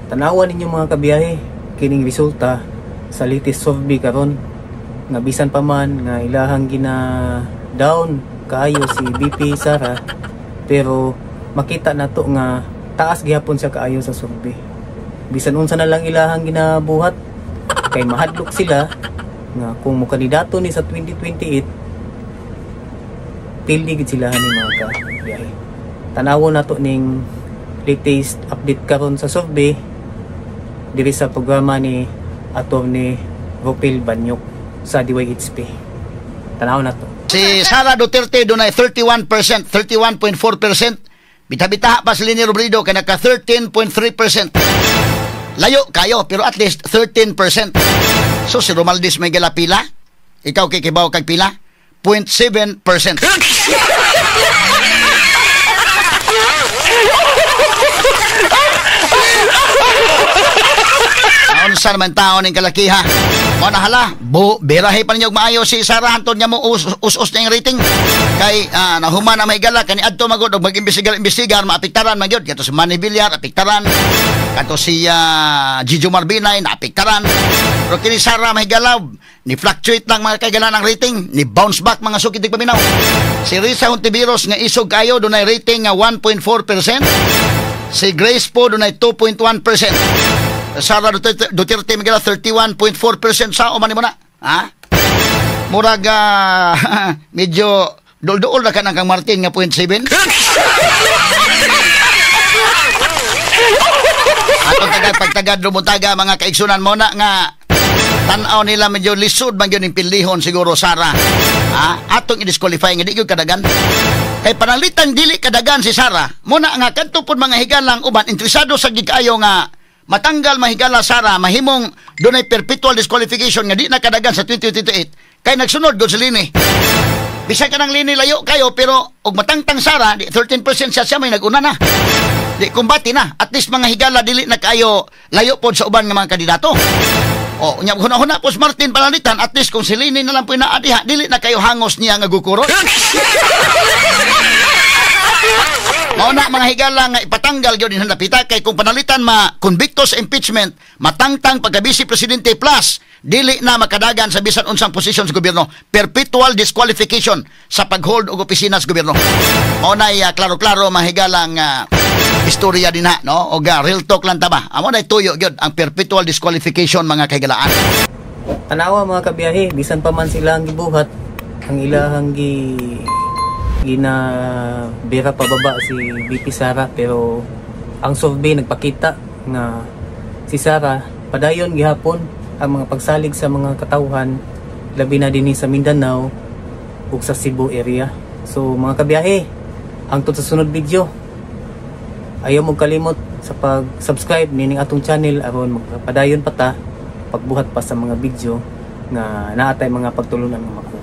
Tanawan ninyo mga kabiyahe kining resulta sa latest survey karon, nga bisan pa man nga ilahang gina down kaayo si VP Sara, pero makita nato nga taas gihapon siya kaayo sa survey. Bisan unsa na lang ilahang ginabuhat kay mahadlok sila nga kung mokandidato ni sa 2028 pildi gid sila ni mga kabiyahe. Tanawon nato ning latest update karon sa survey diri sa programa ni Atty. Ropel Banyok sa DYHP. Tanaw na to. Si Sara Duterte dunay 31%, 31.4%. Bita-bita pa si Leni Robredo kay naka 13.3%. Layo kayo pero at least 13%. So si Romaldis may galapila, ikaw kikibaw kag pila? 0.7%. Unsa naman tao ning kalakiha? Mo na hala, birahe pa ninyo maayo si Sara hantod niya mo us-us na yung rating. Kay nahuman na may gala kani adto magud og mag-imbestigar maapektaran man gyud kato si Manny Villar apektaran, kato si Gigi Marbinay naapektaran. Pero kini Sara may galaw ni fluctuate lang mga kagalan ang rating, ni bounce back mga sukid tig paminaw. Si Risa Hontiveros nga isog kayo dunay rating nga 1.4%. Si Grace po dunay 2.1%. Sara Duterte Miguel 31.4% sa o man mo na. Ha? Murag medyo dol-dol na kanang kang Martin nga 0.7. Atong pagtagad lumuntaga mga kaigsunan mo na nga tan-aw nila medyo lisod man gyud ning pilihon siguro Sara. Ha? Atong i-disqualify nga di gyud kadagan. Kay panalitan dili kadagan si Sara. Muna nga kadto pud mga higalang uban interesado sa gikayo nga matanggal mahigala Sara, mahimong dunay perpetual disqualification nga di na kadagan sa 2028 kay nagsunod gud sa Lini. Bisag ka ng Lini layo kayo pero og matangtang Sara, di 13% siya may naguna na. Di kumbati na, at least mga higala dili na kayo layo pod sa uban nga mga kandidato. O nya huna-huna po Martin panalitan, at least kung si Lini na lang po inaadiha, dili na kayo hangos niya nga gukurot. Mauna mga higala nga ipatanggal gyud din napita kay kung panalitan ma-convicto sa impeachment, matangtang pagka-vice presidente plus dili na makadagan sa bisan unsang posisyon sa gobyerno, perpetual disqualification sa paghold og opisina sa gobyerno. Mauna klaro-klaro mga higalang istorya din ha, no? O real talk lang ta ba? Amo na tuyo gyud ang perpetual disqualification mga kahigalaan. Tanawa mga kabiyahe, bisan pa man sila ang gibuhat, ang ilahang bira pababa si VP Sara, pero ang survey nagpakita nga si Sara padayon gihapon ang mga pagsalig sa mga katawhan, labi na dinhi sa Mindanao ug sa Cebu area. So mga kabiyahe, hangtod sa sunod video, ayaw mo kalimot sa pag-subscribe nining atong channel aron magpadayon pa ta pagbuhat pa sa mga video nga naatay mga pagtulunan nga makuha.